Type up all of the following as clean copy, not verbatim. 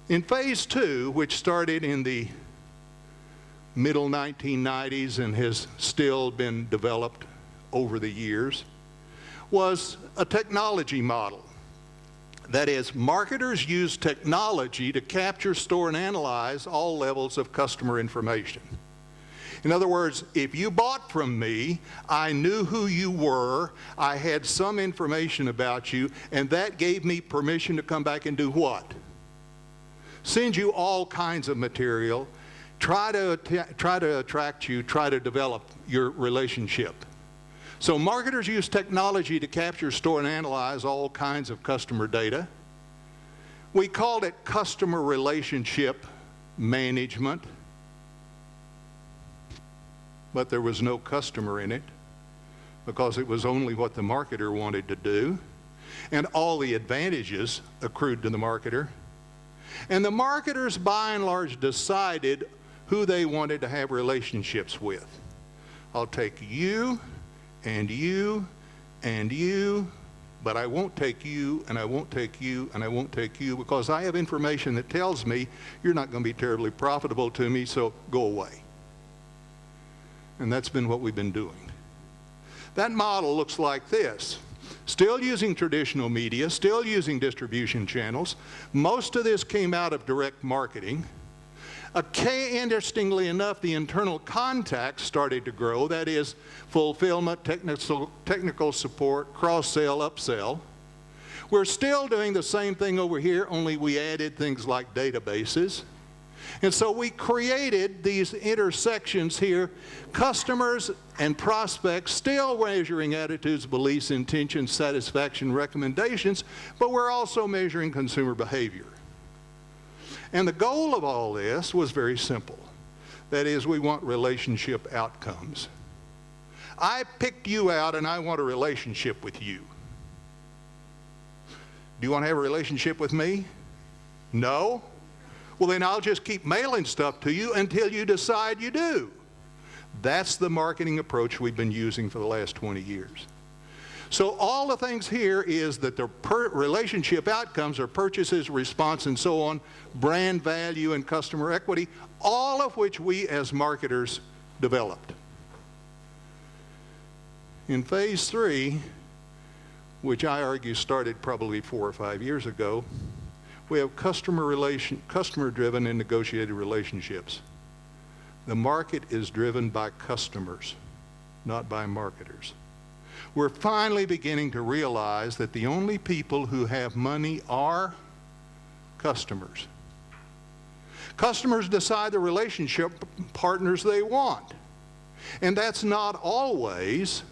In phase two, which started in the middle 1990s and has still been developed over the years, was a technology model. That is, marketers use technology to capture, store, and analyze all levels of customer information. In other words, if you bought from me, I knew who you were, I had some information about you, and that gave me permission to come back and do what? Send you all kinds of material, try to attract you, try to develop your relationship. So marketers use technology to capture, store, and analyze all kinds of customer data. We called it customer relationship management, but there was no customer in it because it was only what the marketer wanted to do, and all the advantages accrued to the marketer. And the marketers, by and large, decided who they wanted to have relationships with. I'll take you, and you, and you, but I won't take you, and I won't take you, and I won't take you, because I have information that tells me you're not going to be terribly profitable to me, so go away. And that's been what we've been doing. That model looks like this. Still using traditional media, still using distribution channels. Most of this came out of direct marketing. Interestingly enough, the internal contacts started to grow, that is, fulfillment, technical support, cross-sell, upsell. We're still doing the same thing over here, only we added things like databases. And so we created these intersections here, customers and prospects still measuring attitudes, beliefs, intentions, satisfaction, recommendations, but we're also measuring consumer behavior. And the goal of all this was very simple. That is, we want relationship outcomes. I picked you out and I want a relationship with you. Do you want to have a relationship with me? No? Well, then I'll just keep mailing stuff to you until you decide you do. That's the marketing approach we've been using for the last 20 years. So all the things here is that the relationship outcomes are purchases, response, and so on, brand value and customer equity, all of which we as marketers developed. In phase three, which I argue started probably 4 or 5 years ago, we have customer-driven and negotiated relationships. The market is driven by customers, not by marketers. We're finally beginning to realize that the only people who have money are customers. Customers decide the relationship partners they want. And that's not always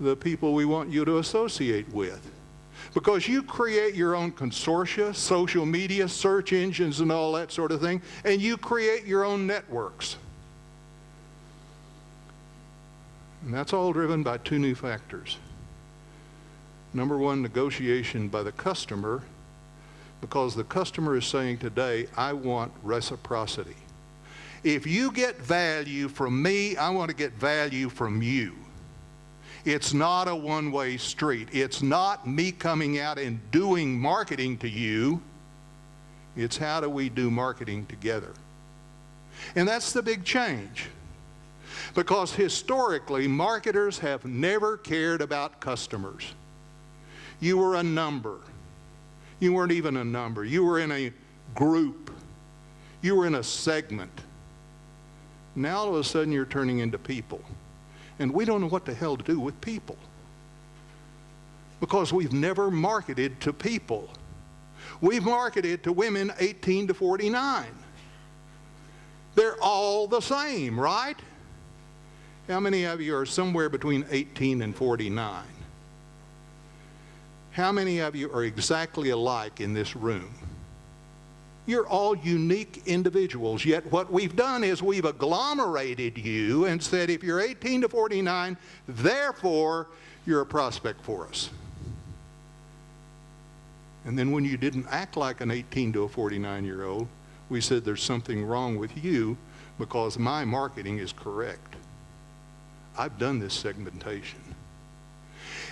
the people we want you to associate with. Because you create your own consortia, social media, search engines, and all that sort of thing, and you create your own networks. And that's all driven by 2 new factors. Number one, negotiation by the customer, because the customer is saying today, I want reciprocity. If you get value from me, I want to get value from you. It's not a one-way street. It's not me coming out and doing marketing to you. It's how do we do marketing together. And that's the big change. Because historically, marketers have never cared about customers. You were a number. You weren't even a number. You were in a group. You were in a segment. Now all of a sudden you're turning into people. And we don't know what the hell to do with people. Because we've never marketed to people. We've marketed to women 18 to 49. They're all the same, right? How many of you are somewhere between 18 and 49? How many of you are exactly alike in this room? You're all unique individuals, yet what we've done is we've agglomerated you and said if you're 18 to 49, therefore you're a prospect for us. And then when you didn't act like an 18 to a 49-year-old, we said there's something wrong with you because my marketing is correct. I've done this segmentation.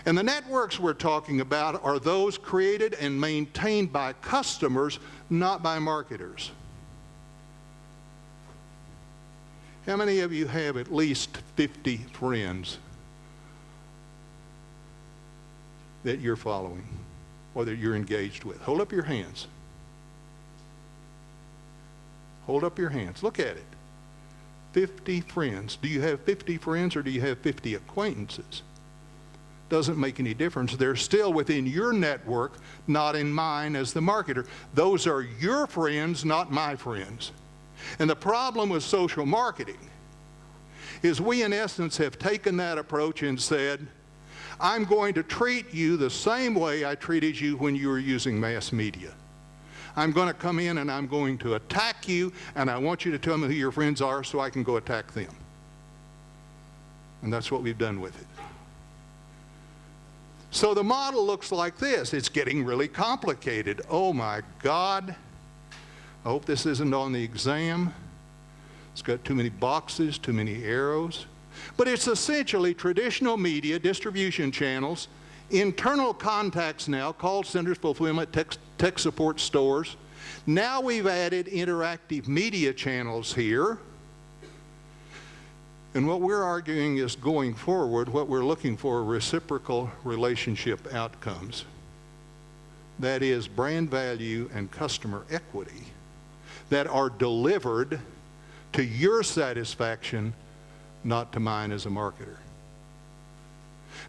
And the networks we're talking about are those created and maintained by customers, not by marketers. How many of you have at least 50 friends that you're following or that you're engaged with? Hold up your hands. Hold up your hands. Look at it. 50 friends. Do you have 50 friends or do you have 50 acquaintances? Doesn't make any difference. They're still within your network, not in mine as the marketer. Those are your friends, not my friends. And the problem with social marketing is we, in essence, have taken that approach and said, I'm going to treat you the same way I treated you when you were using mass media. I'm going to come in and I'm going to attack you, and I want you to tell me who your friends are so I can go attack them. And that's what we've done with it. So the model looks like this. It's getting really complicated. Oh my God. I hope this isn't on the exam. It's got too many boxes, too many arrows. But it's essentially traditional media, distribution channels, internal contacts now, call centers, fulfillment, tech support stores. Now we've added interactive media channels here. And what we're arguing is going forward, what we're looking for are reciprocal relationship outcomes. That is brand value and customer equity that are delivered to your satisfaction, not to mine as a marketer.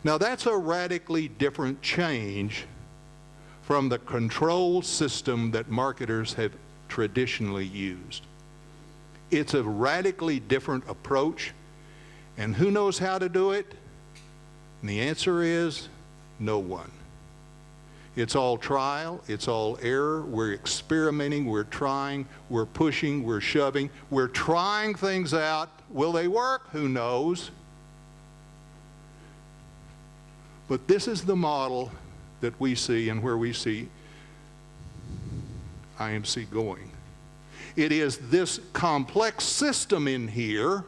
Now that's a radically different change from the control system that marketers have traditionally used. It's a radically different approach, and who knows how to do it? And the answer is no one. It's all trial, it's all error. We're experimenting, we're trying, we're pushing, we're shoving, we're trying things out. Will they work? Who knows? But this is the model that we see and where we see IMC going. It is this complex system in here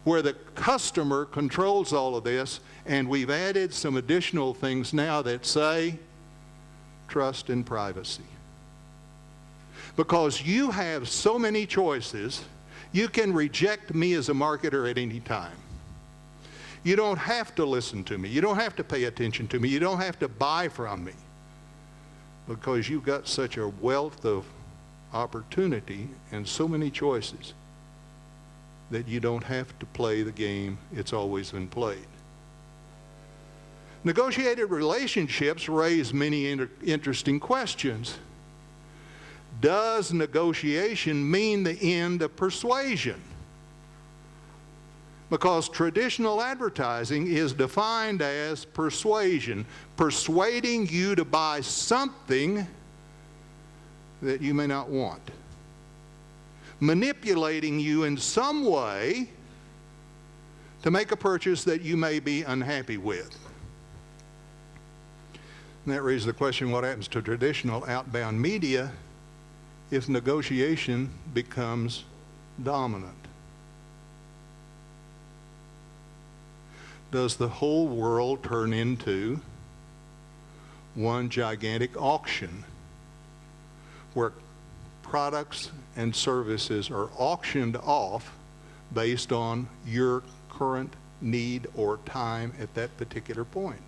where the customer controls all of this, and we've added some additional things now that say trust and privacy. Because you have so many choices, you can reject me as a marketer at any time. You don't have to listen to me. You don't have to pay attention to me. You don't have to buy from me, because you've got such a wealth of opportunity and so many choices that you don't have to play the game. It's always been played. Negotiated relationships raise many interesting questions. Does negotiation mean the end of persuasion? Because traditional advertising is defined as persuasion, persuading you to buy something that you may not want, manipulating you in some way to make a purchase that you may be unhappy with. And that raises the question, what happens to traditional outbound media if negotiation becomes dominant? Does the whole world turn into one gigantic auction where products and services are auctioned off based on your current need or time at that particular point?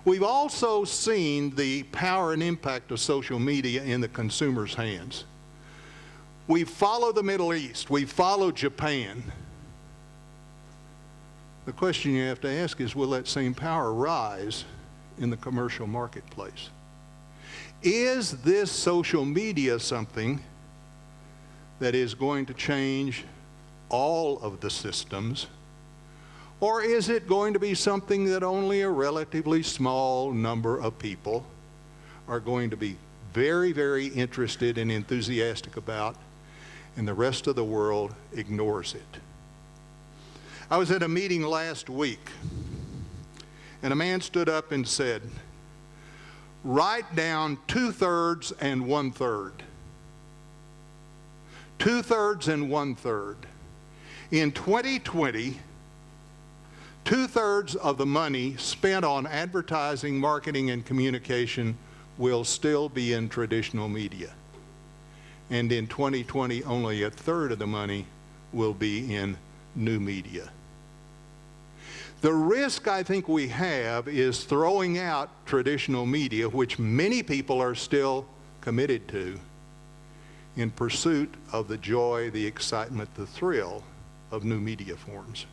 We've also seen the power and impact of social media in the consumer's hands. We follow the Middle East. We follow Japan. The question you have to ask is, will that same power rise in the commercial marketplace? Is this social media something that is going to change all of the systems, or is it going to be something that only a relatively small number of people are going to be very, very interested and enthusiastic about, and the rest of the world ignores it? I was at a meeting last week, and a man stood up and said, write down 2/3 and 1/3. 2/3 and 1/3. In 2020, 2/3 of the money spent on advertising, marketing, and communication will still be in traditional media. And in 2020, only 1/3 of the money will be in new media. The risk I think we have is throwing out traditional media, which many people are still committed to, in pursuit of the joy, the excitement, the thrill of new media forms.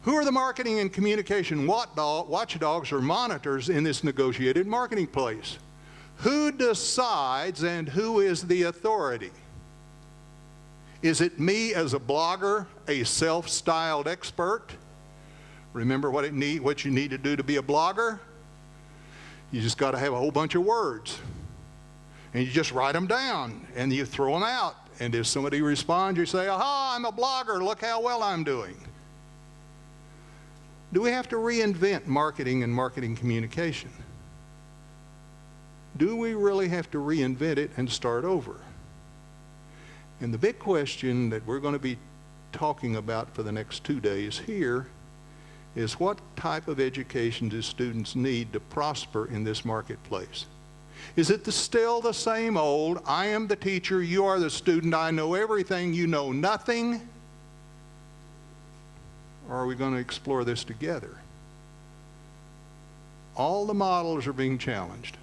Who are the marketing and communication watchdogs or monitors in this negotiated marketplace? Who decides and who is the authority? Is it me as a blogger, a self-styled expert? Remember what you need to do to be a blogger? You just got to have a whole bunch of words. And you just write them down and you throw them out. And if somebody responds, you say, aha, I'm a blogger, look how well I'm doing. Do we have to reinvent marketing and marketing communication? Do we really have to reinvent it and start over? And the big question that we're going to be talking about for the next 2 days here is, what type of education do students need to prosper in this marketplace? Is it still the same old, I am the teacher, you are the student, I know everything, you know nothing? Or are we going to explore this together? All the models are being challenged.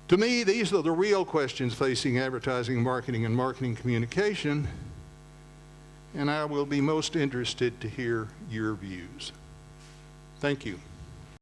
To me, these are the real questions facing advertising, marketing, and marketing communication, and I will be most interested to hear your views. Thank you.